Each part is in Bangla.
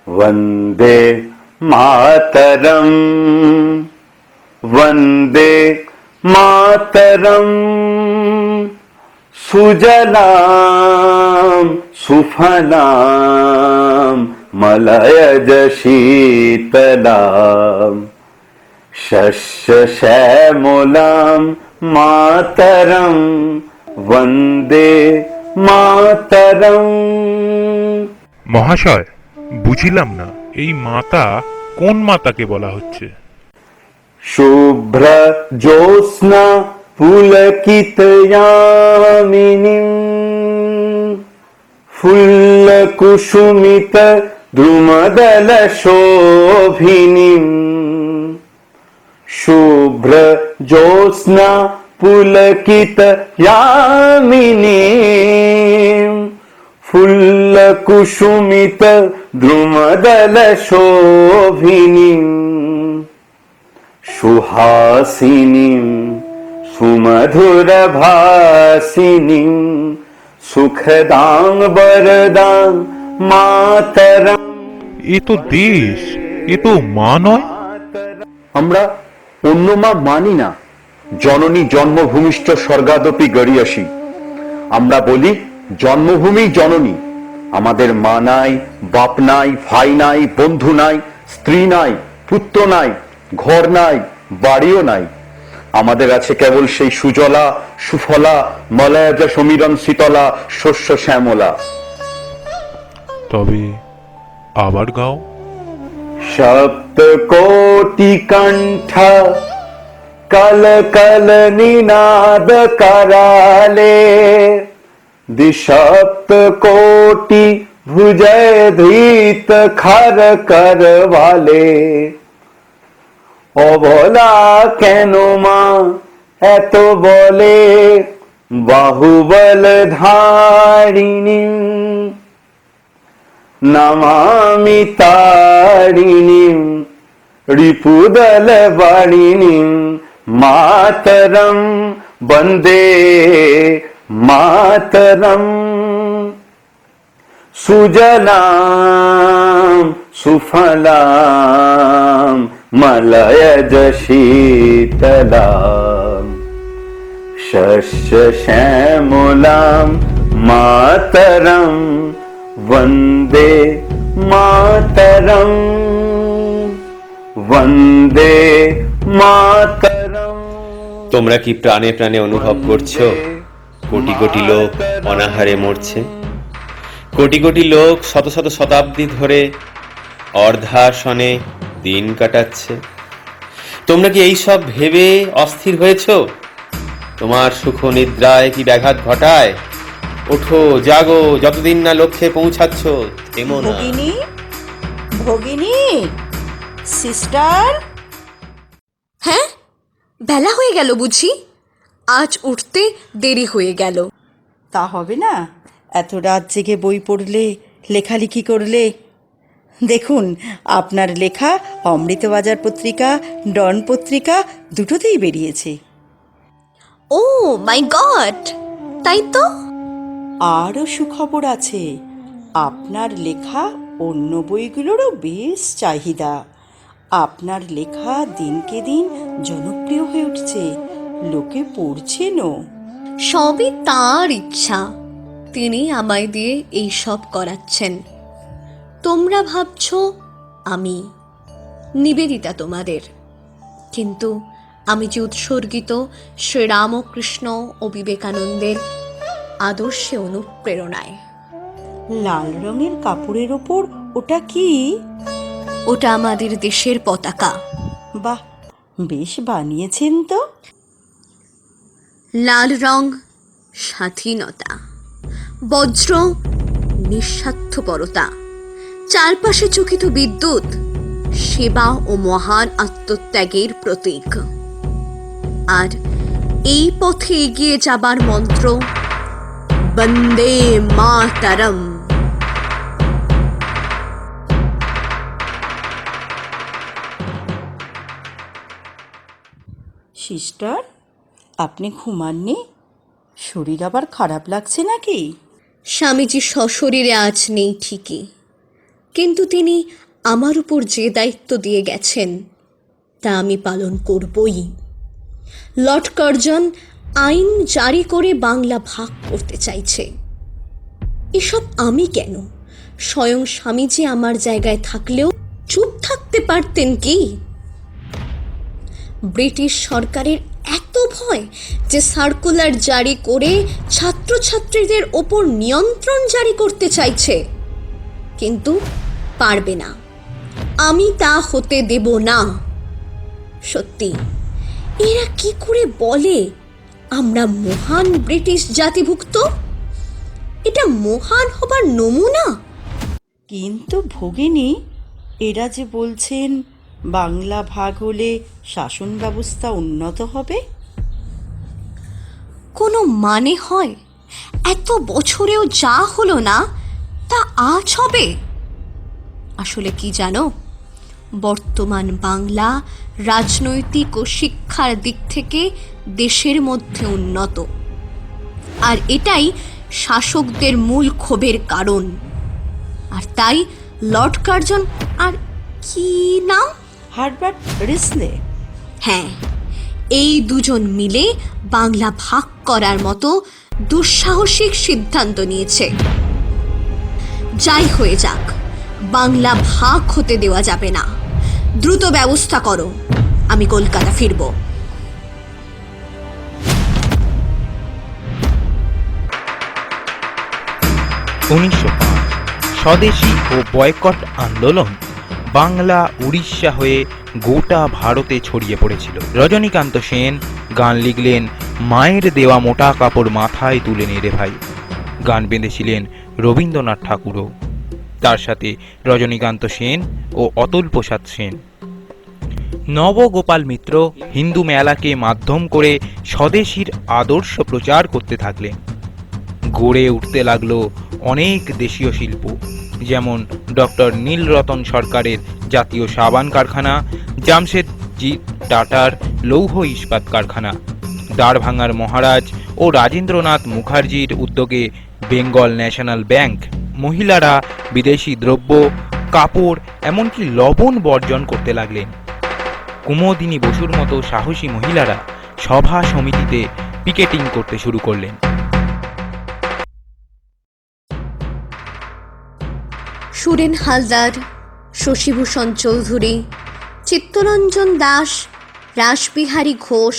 वन्दे मातरम् वन्दे मातरम् सुजलां सुफलां मलयज शीतलां शस्यश्यामलां मातरं वन्दे मातरम्। মহাশয়, বুঝিলাম না এই মাতা কোন মাতাকে বলা হচ্ছে? শুভ্র জ্যোৎস্না পুলকিতয়ামিনীং ফুল্লকুসুমিত দ্রুমদল শোভিনীং শুভ্র জ্যোৎস্না পুলকিতয়ামিনীং ফুল্লকুসুমিত দ্রুমদল শোভিনীং সুহাসিনীং সুমধুর ভাসিনীং সুখদাং বরদাং মাতরম। এ তো দেশ, এ তো মা নয়। আমরা অন্য মা মানি না। জননী জন্মভূমিষ্ঠ স্বর্গাদপি গড়িয়াসি। আমরা বলি জন্মভূমি জননী। আমাদের মা নাই, বাপ নাই, ভাই নাই, বন্ধু নাই, স্ত্রী নাই, পুত্র নাই, ঘর নাই, বাড়িও নাই। আমাদের আছে কেবল সেই সুজলা সুফলা মলয়জ সমীরণ শীতলা শস্য শ্যামলা। তবে আবার গাও। সপ্ত কোটি কণ্ঠ কল কল নিনাদ कराले द्विसप्त कोटि भुजय धृत खर कर वाले। অবলা কেন মা এত বলে বাহুবল ধারিণী নমামি তারিণী রিপুদল বারিণী মাতরম বন্দে মাতরম। সুজলাম সুফলাম মলয়জ শীতলাম শস্য শ্যামলাম মাতরম বন্দে মাতরম বন্দে মাতরম। তোমরা কি প্রাণে প্রাণে অনুভব করছো কোটি কোটি লোক অনাহারে মরছে? কোটি কোটি লোক শত শত শতাব্দী ধরে অর্ধাসনে দিন কাটাচ্ছে। তোমরা কি এই সব ভেবে অস্থির হয়েছো? তোমার সুখ নিদ্রায় কি ব্যাঘাত ঘটায়? ওঠো, জাগো, যতদিন না লক্ষ্যে পৌঁছাচ্ছ থেমো না। ভগিনী, ভগিনী, সিস্টার। হ্যাঁ, বেলা হয়ে গেল বুঝি? আজ উঠতে দেরি হয়ে গেল। তা হবে না, এত রাত জেগে বই পড়লে, লেখালেখি করলে। দেখুন, আপনার লেখা অমৃতবাজার পত্রিকা, ডন পত্রিকা দুটোতেই বেরিয়েছে। ও মাই গড, তাই তো। আরও সুখবর আছে, আপনার লেখা অন্য বইগুলোরও বেশ চাহিদা। আপনার লেখা দিনকে দিন জনপ্রিয় হয়ে উঠছে, লোকে পড়ছেনও। সবই তাঁর ইচ্ছা, তিনি আমায় দিয়ে এই সব করাচ্ছেন। তোমরা ভাবছো আমি নিবেদিতা তোমাদের, কিন্তু আমি যে উৎসর্গিত শ্রীরামকৃষ্ণ ও বিবেকানন্দের আদর্শে অনুপ্রেরণায়। লাল রঙের কাপড়ের ওপর ওটা কি? ওটা আমাদের দেশের পতাকা। বাহ, বেশ বানিয়েছেন তো। লাল রং স্বাধীনতা, বজ্র নিঃস্বার্থপরতা, চারপাশে চকিত বিদ্যুৎ সেবা ও মহান আত্মত্যাগের প্রতীক। আর এই পথে এগিয়ে যাবার মন্ত্র বন্দে মাতরম। সিস্টার, আপনি ঘুমাননি? শরীর আবার খারাপ লাগছে নাকি? স্বামীজি সশরীরে আজ নেই ঠিকই, কিন্তু তিনি আমার উপর যে দায়িত্ব দিয়ে গেছেন তা আমি পালন করবই। লর্ড কার্জন আইন জারি করে বাংলা ভাগ করতে চাইছে। এসব আমি কেন? স্বয়ং স্বামীজি আমার জায়গায় থাকলেও চুপ থাকতে পারতেন কি? ব্রিটিশ সরকারের এত ভয় যে সার্কুলার জারি করে ছাত্রছাত্রীদের ওপর নিয়ন্ত্রণ জারি করতে চাইছে, কিন্তু পারবে না। আমি তা হতে দেব না। সত্যি, এরা কি করে বলে আমরা মহান ব্রিটিশ জাতিভুক্ত? এটা মহান হবার নমুনা। কিন্তু ভগিনী, এরা যে বলছেন বাংলা ভাগ হলে শাসন ব্যবস্থা উন্নত হবে। কোনো মানে হয়? এত বছরেও যা হলো না তা আজ হবে? আসলে কি জানো, বর্তমান বাংলা রাজনৈতিক ও শিক্ষার দিক থেকে দেশের মধ্যে উন্নত, আর এটাই শাসকদের মূল ক্ষোভের কারণ। আর তাই লর্ড কার্জন আর কি নাম, হারবার্ট রিসলে, হ্যাঁ, এই দুজন মিলে বাংলা ভাগ করার মতো দুঃসাহসিক সিদ্ধান্ত নিয়েছে। যাই হয়ে যাক, বাংলা ভাগ হতে দেওয়া যাবে না। দ্রুত ব্যবস্থা করো, আমি কলকাতা ফিরব। 1905 স্বদেশী ও বয়কট আন্দোলন বাংলা উড়িষ্যা হয়ে গোটা ভারতে ছড়িয়ে পড়েছিল। রজনীকান্ত সেন গান লিখলেন মায়ের দেওয়া মোটা কাপড় মাথায় তুলে নে রে ভাই। গান বেঁধেছিলেন রবীন্দ্রনাথ ঠাকুরও, তার সাথে রজনীকান্ত সেন ও অতুল প্রসাদ সেন। নবগোপাল মিত্র হিন্দু মেলাকে মাধ্যম করে স্বদেশীর আদর্শ প্রচার করতে থাকলেন। গড়ে উঠতে লাগলো অনেক দেশীয় শিল্প, যেমন ডক্টর নীলরতন সরকারের জাতীয় সাবান কারখানা, জামশেদজি টাটার লৌহ ইস্পাত কারখানা, দাঁড়ভাঙার মহারাজ ও রাজেন্দ্রনাথ মুখার্জির উদ্যোগে বেঙ্গল ন্যাশনাল ব্যাংক। মহিলারা বিদেশি দ্রব্য, কাপড়, এমনকি লবণ বর্জন করতে লাগলেন। কুমোদিনী বসুর মতো সাহসী মহিলারা সভা সমিতিতে পিকেটিং করতে শুরু করলেন। সুরেন হালদার, শশীভূষণ চৌধুরী, চিত্তরঞ্জন দাস, রাসবিহারী ঘোষ,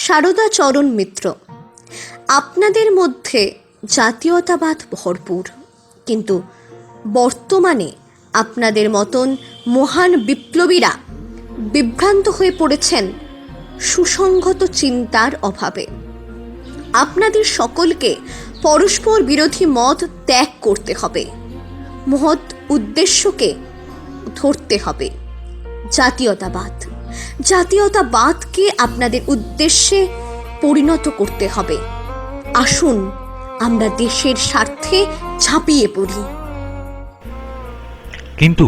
সারদা চরণ মিত্র, আপনাদের মধ্যে জাতীয়তাবাদ ভরপুর, কিন্তু বর্তমানে আপনাদের মতন মহান বিপ্লবীরা বিভ্রান্ত হয়ে পড়েছেন সুসংহত চিন্তার অভাবে। আপনাদের সকলকে পরস্পর বিরোধী মত ত্যাগ করতে হবে, মহৎ উদ্দেশ্যকে ধরতে হবে। জাতীয়তাবাদকে আপনাদের উদ্দেশ্যে পরিণত করতে হবে। আসুন আমরা দেশের স্বার্থে ঝাঁপিয়ে পড়ি। কিন্তু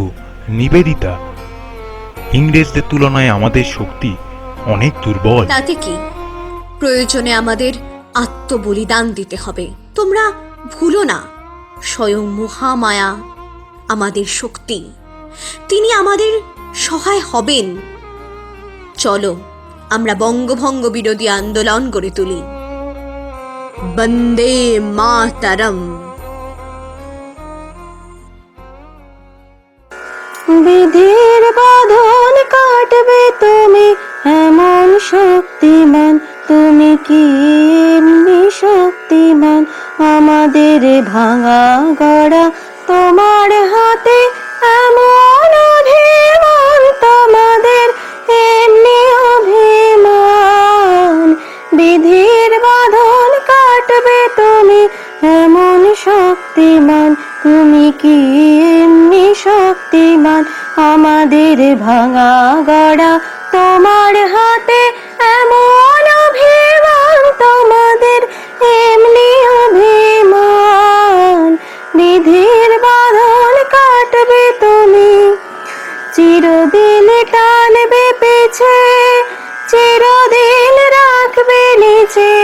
নিবেদিতা, ইংরেজদের তুলনায় আমাদের শক্তি অনেক দুর্বল। তাতে কি, প্রয়োজনে আমাদের আত্মবলিদান দিতে হবে। তোমরা ভুলো না, স্বয়ং মহামায়া আমাদের শক্তি, তিনি আমাদের সহায় হবেন। চলো আমরা বঙ্গভঙ্গ বিরোধী আন্দোলন গড়ে তুলি। বন্দে মাতরম। বিধির বাঁধন কাটবে তুমি, এমন শক্তিমান তুমি কি এমনি শক্তিমান? আমাদের ভাঙা গড়া তোমার হাতে, এমন অভিমান তোমাদের এমনি অভিমান। বিধির বাঁধন কাটবে তুমি, এমন শক্তিমান তুমি কি এমনি শক্তিমান? আমাদের ভাঙা গড়া তোমার হাতে, এমন চিরদিন রাখবে নিচে,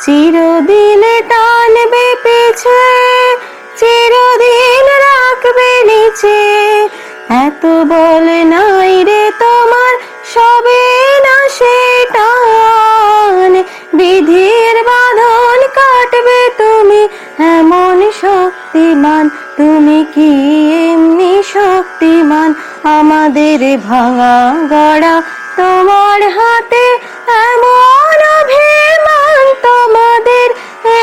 চিরদিন টানবে পিছে, চিরদিন রাখবে নিচে। এত বল নাই রে তোমার, সবে না সে টান। বিধির বাঁধন কাটবে তুমি, এমন শক্তিমান। তুমি কি এমনি শক্তিমান? আমাদের ভাঙা গড়া তোমার হাতে, এমন অভিমান তোমাদের,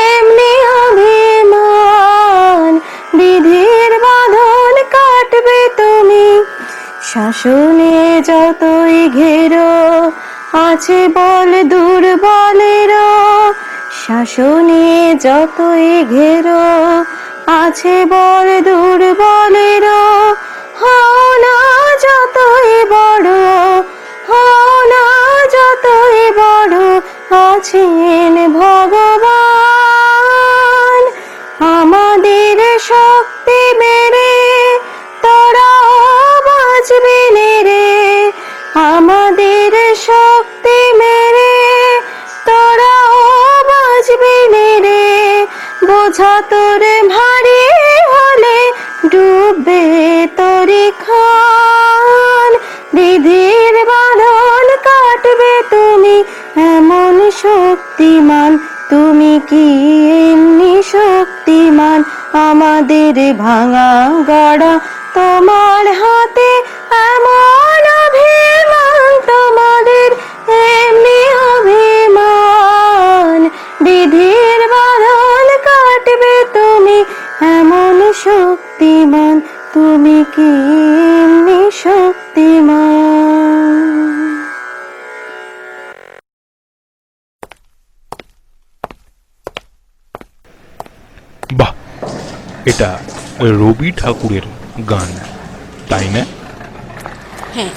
এমনি অভিমান। বিধির বাঁধন কাটবে তুমি। শাসনে যতই ঘেরো আছে বল দুর্বলেরও, শাসনে যতই ঘেরো আছে বল দুর্বলেরও। হও না যতই বড়, হও না যতই বড়, আছেন ভগবান। আমাদের শক্তি মেরে তোরাও বাঁচবি রে, আমাদের শক্তি মেরে তোরাও বাঁচবি রে। বোঝা তোর ভারী হলে ডুববে তোরি খান। বিধির বাঁধন কাটবে তুমি, এমন শক্তিমান। তুমি কি এমনি শক্তিমান? আমাদের ভাঙা গড়া তোমার হাতে, এমন অভিমান তোমাদের, এমনি অভিমান। বিধির বাঁধন কাটবে তুমি, এমন শক্তিমান। তুমি কি এমনি শক্তিমান? বাহ, এটা রবি ঠাকুরের গান, তাই না? হ্যাঁ,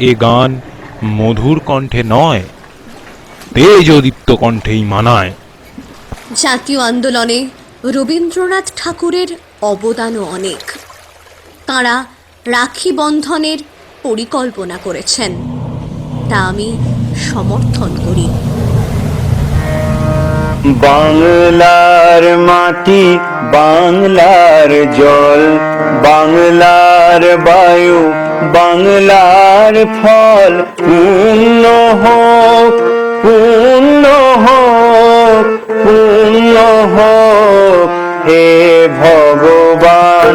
এ গান মধুর কণ্ঠে নয়, তেজদীপ্ত কণ্ঠেই মানায়। জাতীয় আন্দোলনে রবীন্দ্রনাথ ঠাকুরের অবদানও অনেক। তাঁরা রাখি বন্ধনের পরিকল্পনা করেছেন, তা আমি সমর্থন করি। বাংলার মাটি, বাংলার জল, বাংলার বায়ু, বাংলার ফল। পূর্ণ হোক, পূর্ণ হোক, পূর্ণ হোক হে ভগবান।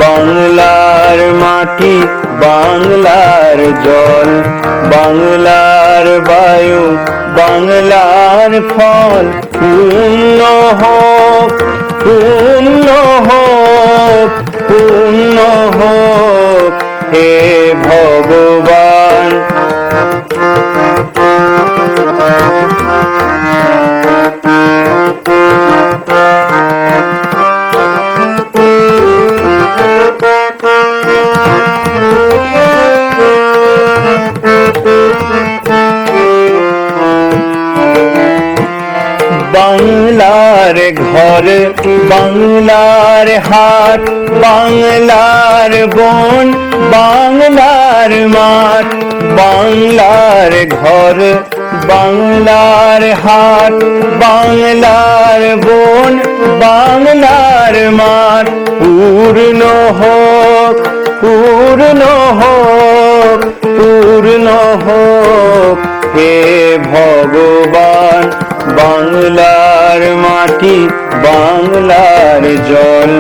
বাংলার মাটি, বাংলার জল, বাংলার বায়ু, বাংলার ফল। পূর্ণ হোক, পূর্ণ হোক, পূর্ণ হোক হে ভগবান। বাংলার ঘর, বাংলার হাট, বাংলার বন, বাংলার মাঠ। বাংলার ঘর, বাংলার হাট, বাংলার বন, বাংলার মাঠ। পূর্ণ হোক, পূর্ণ হোক, পূর্ণ হোক হে ভগবান। বাংলার মাটি, বাংলার জল,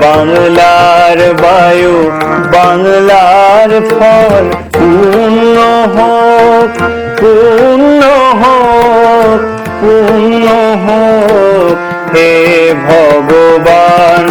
বাংলার বায়ু, বাংলার ফল। পূর্ণ হোক, পূর্ণ হোক, পূর্ণ হোক হে ভগবান।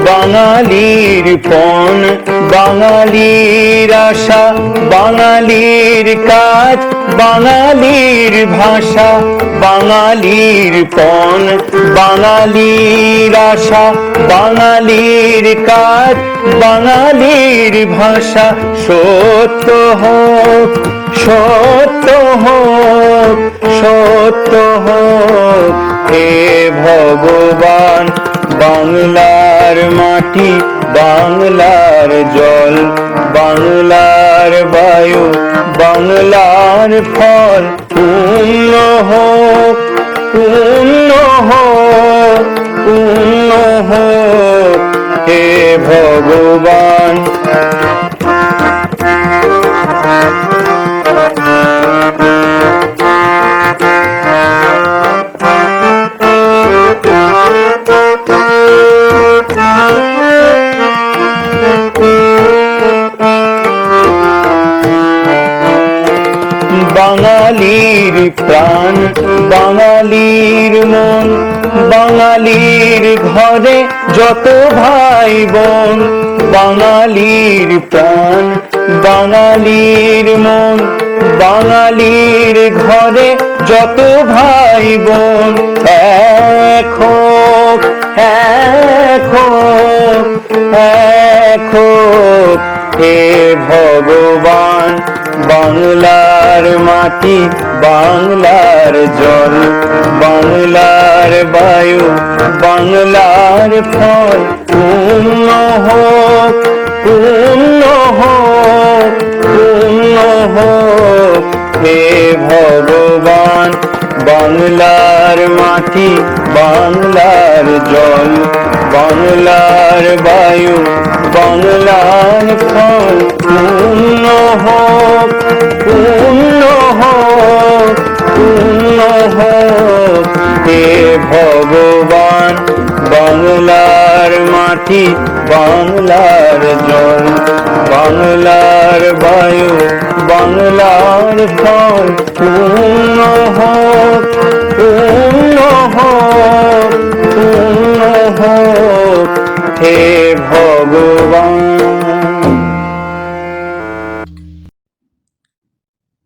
বাঙালির পণ, বাঙালির আশা বাঙালির কাজ বাঙালির ভাষা বাঙালির পণ বাঙালির আশা বাঙালির কাজ বাঙালির ভাষা সত্য হোক সত্য হোক সত্য হোক হে ভগবান বাংলার মাটি বাংলার জল বাংলার বায়ু বাংলার ফল পূর্ণ হোক পূর্ণ হোক পূর্ণ হোক হে ভগবান। বাঙালির প্রাণ বাঙালির মন বাঙালির ঘরে যত ভাই বোন বাঙালির প্রাণ বাঙালির মন বাঙালির ঘরে যত ভাই বোন এক হোক এক হোক এক হোক হে ভগবান বাংলার মাটি বাংলার জল বাংলার বায়ু বাংলার ফল পূর্ণ হোক পূর্ণ হোক পূর্ণ হোক হে ভগবান বাংলার মাটি বাংলার জল বাংলার বায়ু বাংলার ফল পূর্ণ হোক পূর্ণ হোক পূর্ণ হোক হে ভগবান বাংলার মাটি বাংলার জল বাংলার বায়ু বাংলার ফল পূর্ণ হোক পূর্ণ হোক পূর্ণ হোক হে ভগবান।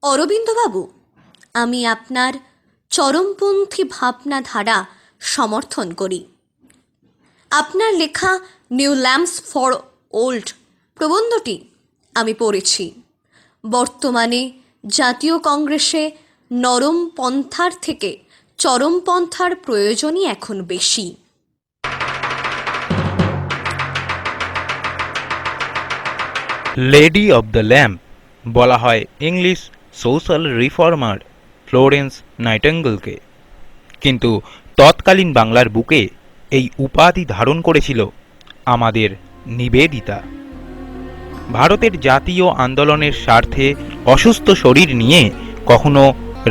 অরবিন্দবাবু, আমি আপনার চরমপন্থী ভাবনাধারা সমর্থন করি। আপনার লেখা নিউ ল্যাম্পস ফর ওল্ড প্রবন্ধটি আমি পড়েছি। বর্তমানে জাতীয় কংগ্রেসে নরম পন্থার থেকে চরমপন্থার প্রয়োজনই এখন বেশি। লেডি অব দ্য ল্যাম্প বলা হয় ইংলিশ সোশ্যাল রিফর্মার ফ্লোরেন্স নাইটিঙ্গেলকে, কিন্তু তৎকালীন বাংলার বুকে এই উপাধি ধারণ করেছিল আমাদের নিবেদিতা। ভারতের জাতীয় আন্দোলনের স্বার্থে অসুস্থ শরীর নিয়ে কখনো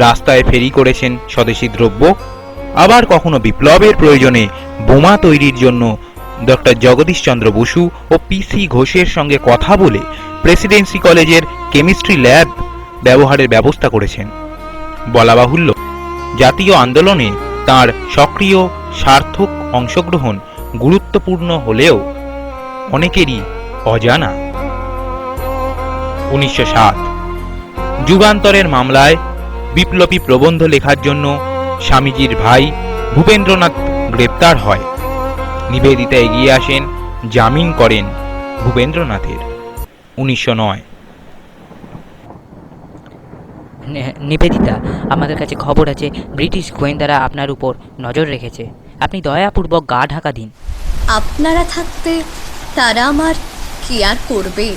রাস্তায় ফেরি করেছেন স্বদেশি দ্রব্য, আবার কখনো বিপ্লবের প্রয়োজনে বোমা তৈরির জন্য ডক্টর জগদীশচন্দ্র বসু ও পিসি ঘোষের সঙ্গে কথা বলে প্রেসিডেন্সি কলেজের কেমিস্ট্রি ল্যাব ব্যবহারের ব্যবস্থা করেছেন। বলা বাহুল্য, জাতীয় আন্দোলনে তার সক্রিয় সার্থক অংশগ্রহণ গুরুত্বপূর্ণ হলেও অনেকেরই অজানা। 1907 যুগান্তরের মামলায় বিপ্লবী প্রবন্ধ লেখার জন্য স্বামীজির ভাই ভূপেন্দ্রনাথ গ্রেপ্তার হয়। নিবেদিতা এগিয়ে আসেন, জামিন করেন ভূপেন্দ্রনাথের। 1909 নিবেদিতা, আমাদের কাছে খবর আছে ব্রিটিশ গোয়েন্দারা আপনার উপর নজর রেখেছে। আপনি দয়াপূর্বক গা ঢাকা দিন। আপনারা থাকতে তারা আমার কি আর করবে?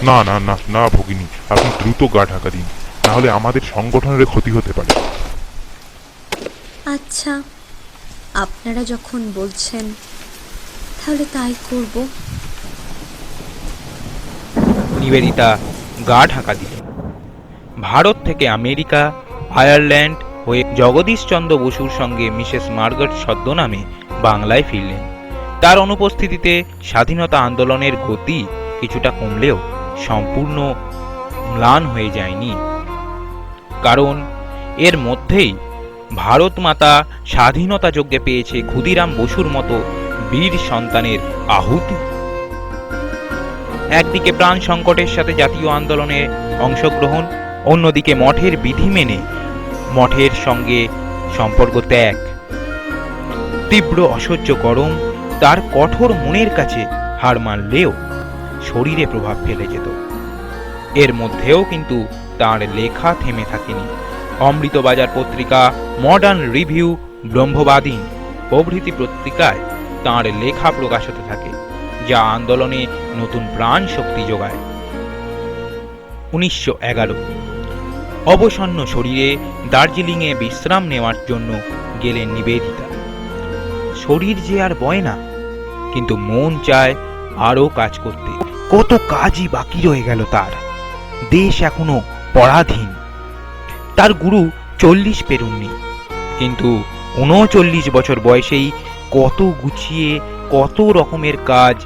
না না না না ভগিনী, আপনি দ্রুত গা ঢাকা দিন, নাহলে আমাদের সংগঠনের ক্ষতি হতে পারে। আচ্ছা, আপনারা যখন বলছেন তাহলে তাই করব। নিবেদিতা গা ঢাকা দিলেন। ভারত থেকে আমেরিকা, আয়ারল্যান্ড হয়ে জগদীশচন্দ্র বসুর সঙ্গে মিসেস মার্গারেট ছদ্মনামে বাংলায় ফিরলেন। তার অনুপস্থিতিতে স্বাধীনতা আন্দোলনের গতি কিছুটা কমলেও সম্পূর্ণ ম্লান হয়ে যায়নি, কারণ এর মধ্যেই ভারত মাতা স্বাধীনতা যজ্ঞে পেয়েছে ক্ষুদিরাম বসুর মতো বীর সন্তানের আহুতি। একদিকে প্রাণ সংকটের সাথে জাতীয় আন্দোলনে অংশগ্রহণ, অন্যদিকে মঠের বিধি মেনে মঠের সঙ্গে সম্পর্ক ত্যাগ। তীব্র অসহ্য গরম তার কঠোর মনের কাছে হার মানলেও শরীরে প্রভাব ফেলে যেত। এর মধ্যেও কিন্তু তার লেখা থেমে থাকেনি। অমৃতবাজার পত্রিকা, মডার্ন রিভিউ, ব্রহ্মবাদী প্রভৃতি পত্রিকায় তাঁর লেখা প্রকাশিত থাকে, যা আন্দোলনে নতুন প্রাণ শক্তি যোগায়। 1911 অবসন্ন শরীরে দার্জিলিংয়ে বিশ্রাম নেওয়ার জন্য গেলেন নিবেদিতা। শরীর যে আর বয় না, কিন্তু মন চায় আরও কাজ করতে। কত কাজই বাকি রয়ে গেল তার। দেশ এখনো পরাধীন। তার গুরু 40 পেরুননি, কিন্তু 39 বছর বয়সেই কত গুছিয়ে কত রকমের কাজ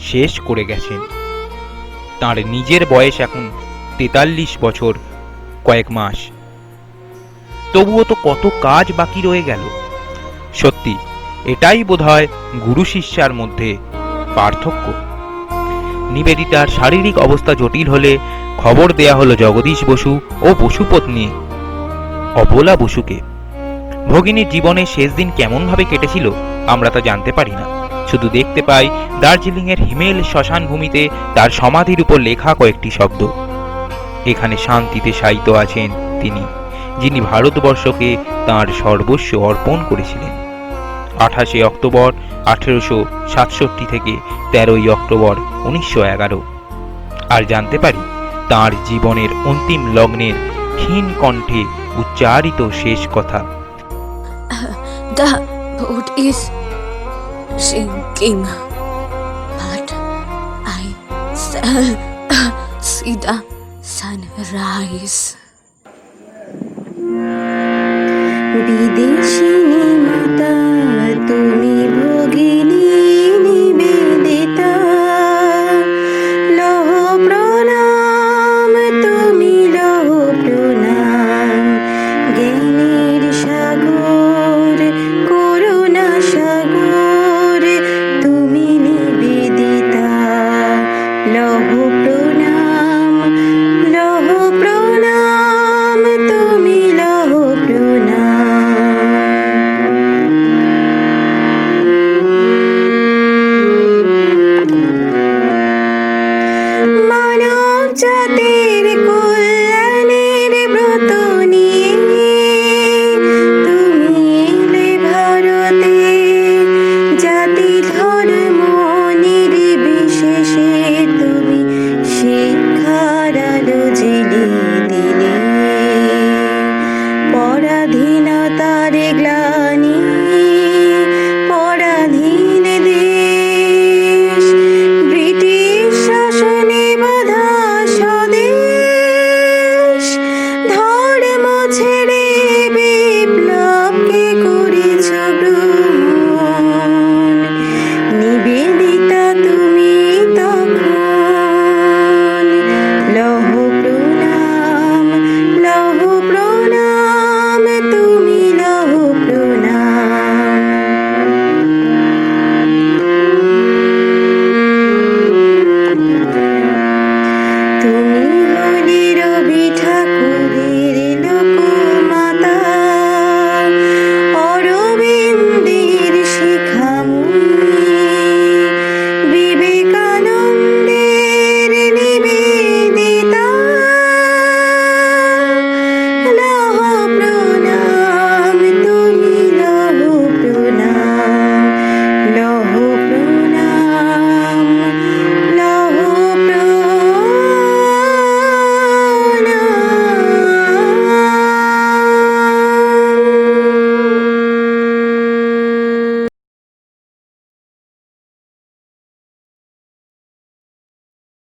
শেষ করে গেছেন। তার নিজের বয়স এখন 43 বছর কয়েক মাস। তবুও তো কত কাজ বাকি রয়ে গেল। সত্যি এটাই বোধহয় গুরু শিষ্যার মধ্যে পার্থক্য। নিবেদিতার শারীরিক অবস্থা জটিল হলে খবর দেয়া হলো জগদীশ বসু ও বসুপত্নী অবলা বসুকে। ভগিনীর জীবনের শেষ দিন কেমনভাবে কেটেছিল আমরা তা জানতে পারি না, শুধু দেখতে পাই দার্জিলিংয়ের হিমেল শ্মশান ভূমিতে তার সমাধির উপর লেখা কয়েকটি শব্দ। এখানে শান্তিতে শায়িত আছেন তিনি, যিনি ভারতবর্ষকে তাঁর সর্বস্ব অর্পণ করেছিলেন। 28 অক্টোবর 1867 থেকে 13 অক্টোবর 1911। আর জানতে পারি তাঁর জীবনের অন্তিম লগ্নের ক্ষীণ কণ্ঠে উচ্চারিত শেষ কথা, The boat is sinking, but I shall see the sunrise. বিদেশিনী মাতা তুমি ভগিনী নিবেদিতা, লহ প্রণাম তুমি লহ প্রণাম। জ্ঞানের সাগর করুণা সাগর তুমি নিবেদিতা, লহ প্রণাম লহ প্রণাম তুমি লহ প্রণাম। মানব জাতির কল্যাণের ব্রত নিয়ে তুমি এলে ভারতে, জাতি ধর্ম নির্বিশেষে তুমি শিক্ষার আলো জ্বেলে দিলে। পরাধীনতার গ্লানি পরাধীন দেশ, ব্রিটিশ শাসনে বাধা স্বদেশ। ধর্ম ছেড়ে বিপ্লবকে করেছ ভ্রমণ, নিবেদিতা তুমি তখন। লহ প্রণাম লহ প্রণাম তুমি লহ প্রণাম। তুমি হলে রবি ঠাকুর